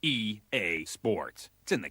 EA Sports. It's in the...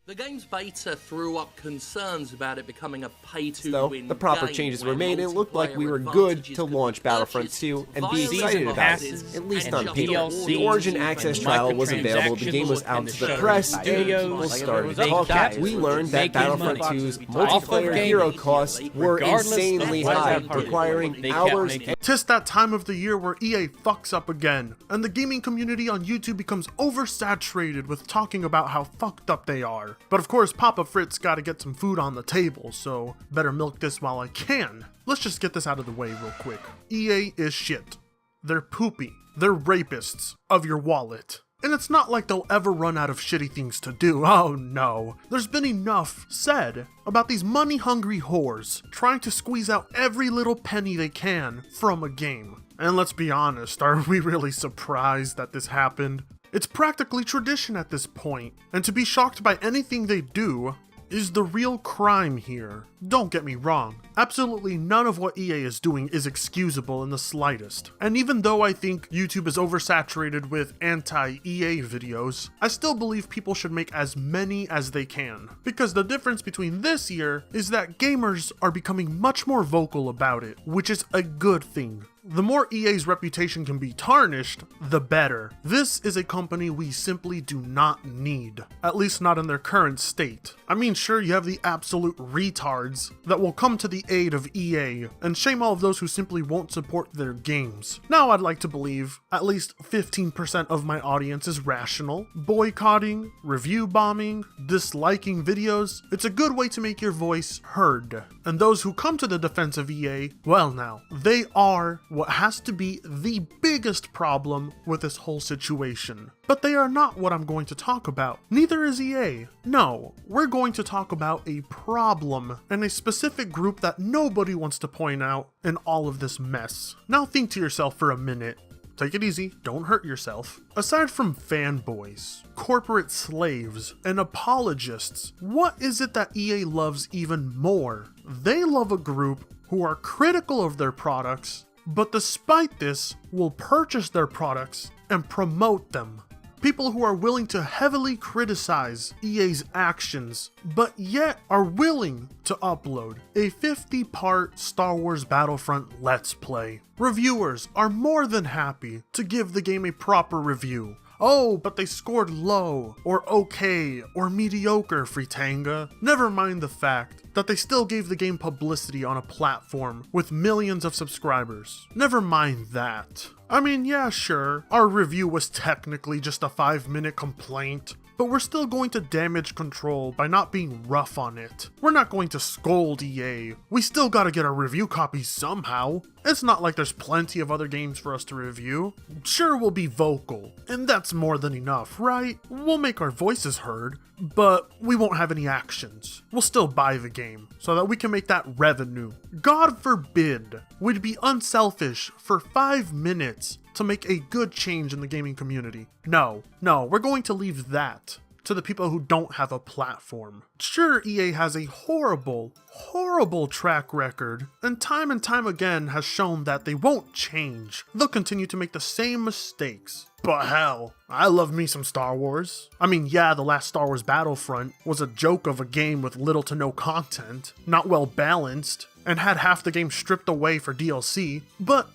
The game's beta threw up concerns about it becoming a pay-to-win the proper game changes were made, and it looked like we were multiplayer good advantages to could launch be Battlefront purchased 2 and via be excited about it, passes at least and on just paper. DLC The Origin Access trial was available, the game was out to the press, and people started talking. We learned that Battlefront 2's multiplayer hero costs were insanely high, requiring hours and... Tis that time of the year where EA fucks up again, and the gaming community on YouTube becomes oversaturated with talking about how fucked up they are. But of course, Papa Fritz gotta get some food on the table, so better milk this while I can. Let's just get this out of the way real quick. EA is shit. They're poopy. They're rapists of your wallet. And it's not like they'll ever run out of shitty things to do. Oh no. There's been enough said about these money-hungry whores trying to squeeze out every little penny they can from a game. And let's be honest, are we really surprised that this happened? It's practically tradition at this point, and to be shocked by anything they do is the real crime here. Don't get me wrong, absolutely none of what EA is doing is excusable in the slightest. And even though I think YouTube is oversaturated with anti-EA videos, I still believe people should make as many as they can. Because the difference between this year is that gamers are becoming much more vocal about it, which is a good thing. The more EA's reputation can be tarnished, the better. This is a company we simply do not need, at least not in their current state. I mean, sure, you have the absolute retards that will come to the aid of EA, and shame all of those who simply won't support their games. Now I'd like to believe at least 15% of my audience is rational. Boycotting, review bombing, disliking videos, it's a good way to make your voice heard. And those who come to the defense of EA, well now, they are what has to be the biggest problem with this whole situation. But they are not what I'm going to talk about. Neither is EA. No, we're going to talk about a problem and a specific group that nobody wants to point out in all of this mess. Now think to yourself for a minute. Take it easy, don't hurt yourself. Aside from fanboys, corporate slaves, and apologists, what is it that EA loves even more? They love a group who are critical of their products, but despite this, will purchase their products and promote them. People who are willing to heavily criticize EA's actions, but yet are willing to upload a 50-part Star Wars Battlefront Let's Play. Reviewers are more than happy to give the game a proper review. Oh, but they scored low, or okay, or mediocre, Fritanga. Never mind the fact that they still gave the game publicity on a platform with millions of subscribers. Never mind that. I mean, yeah, sure, our review was technically just a 5-minute complaint, but we're still going to damage control by not being rough on it. We're not going to scold EA. We still gotta get our review copies somehow. It's not like there's plenty of other games for us to review. Sure, we'll be vocal, and that's more than enough, right? We'll make our voices heard, but we won't have any actions. We'll still buy the game, so that we can make that revenue. God forbid we'd be unselfish for 5 minutes to make a good change in the gaming community. No, we're going to leave that to the people who don't have a platform. Sure, EA has a horrible track record, and time again has shown that they won't change. They'll continue to make the same mistakes. But hell, I love me some Star Wars. I mean, yeah, the last Star Wars Battlefront was a joke of a game with little to no content, not well balanced, and had half the game stripped away for DLC, but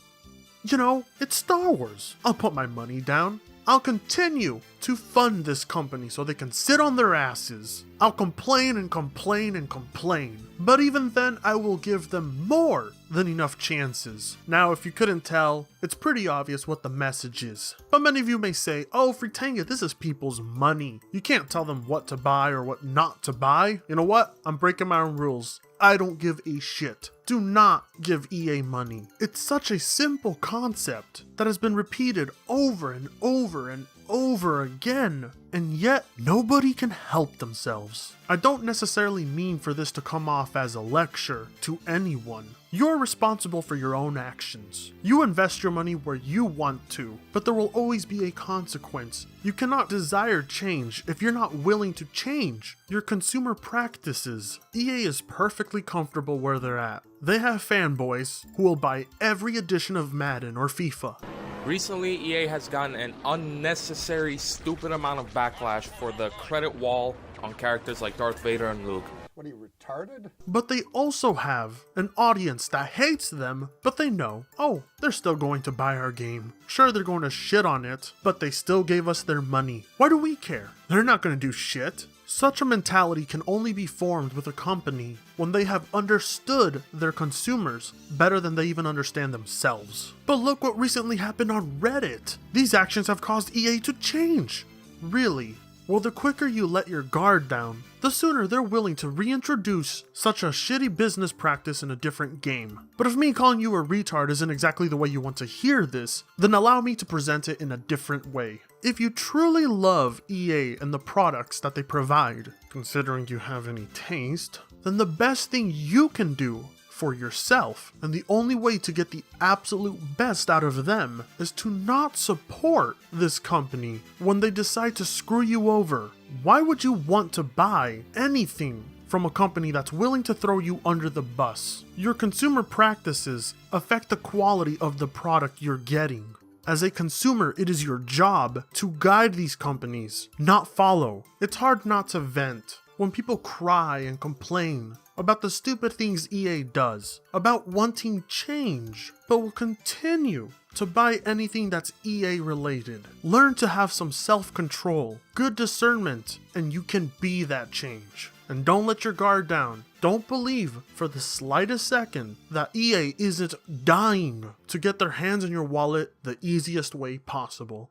you know, it's Star Wars. I'll put my money down. I'll continue to fund this company so they can sit on their asses. I'll complain and complain and complain. But even then, I will give them more than enough chances. Now, if you couldn't tell, it's pretty obvious what the message is. But many of you may say, oh, Fritanga, this is people's money. You can't tell them what to buy or what not to buy. You know what? I'm breaking my own rules. I don't give a shit. Do not give EA money. It's such a simple concept that has been repeated over and over and over again, and yet nobody can help themselves. I don't necessarily mean for this to come off as a lecture to anyone. You're responsible for your own actions. You invest your money where you want to, but there will always be a consequence. You cannot desire change if you're not willing to change your consumer practices. EA is perfectly comfortable where they're at. they have fanboys who will buy every edition of Madden or FIFA. Recently, EA has gotten an unnecessary, stupid amount of backlash for the credit wall on characters like Darth Vader and Luke. What are you, retarded? But they also have an audience that hates them, but they know, oh, they're still going to buy our game. Sure, they're going to shit on it, but they still gave us their money. Why do we care? They're not going to do shit. Such a mentality can only be formed with a company when they have understood their consumers better than they even understand themselves. But look what recently happened on Reddit. These actions have caused EA to change. Really? Well, the quicker you let your guard down, the sooner they're willing to reintroduce such a shitty business practice in a different game. But if me calling you a retard isn't exactly the way you want to hear this, then allow me to present it in a different way. If you truly love EA and the products that they provide, considering you have any taste, then the best thing you can do for yourself, and the only way to get the absolute best out of them, is to not support this company when they decide to screw you over. Why would you want to buy anything from a company that's willing to throw you under the bus? Your consumer practices affect the quality of the product you're getting. As a consumer, it is your job to guide these companies, not follow. It's hard not to vent when people cry and complain about the stupid things EA does, about wanting change, but will continue to buy anything that's EA related. Learn to have some self-control, good discernment, and you can be that change. And don't let your guard down. Don't believe for the slightest second that EA isn't dying to get their hands in your wallet the easiest way possible.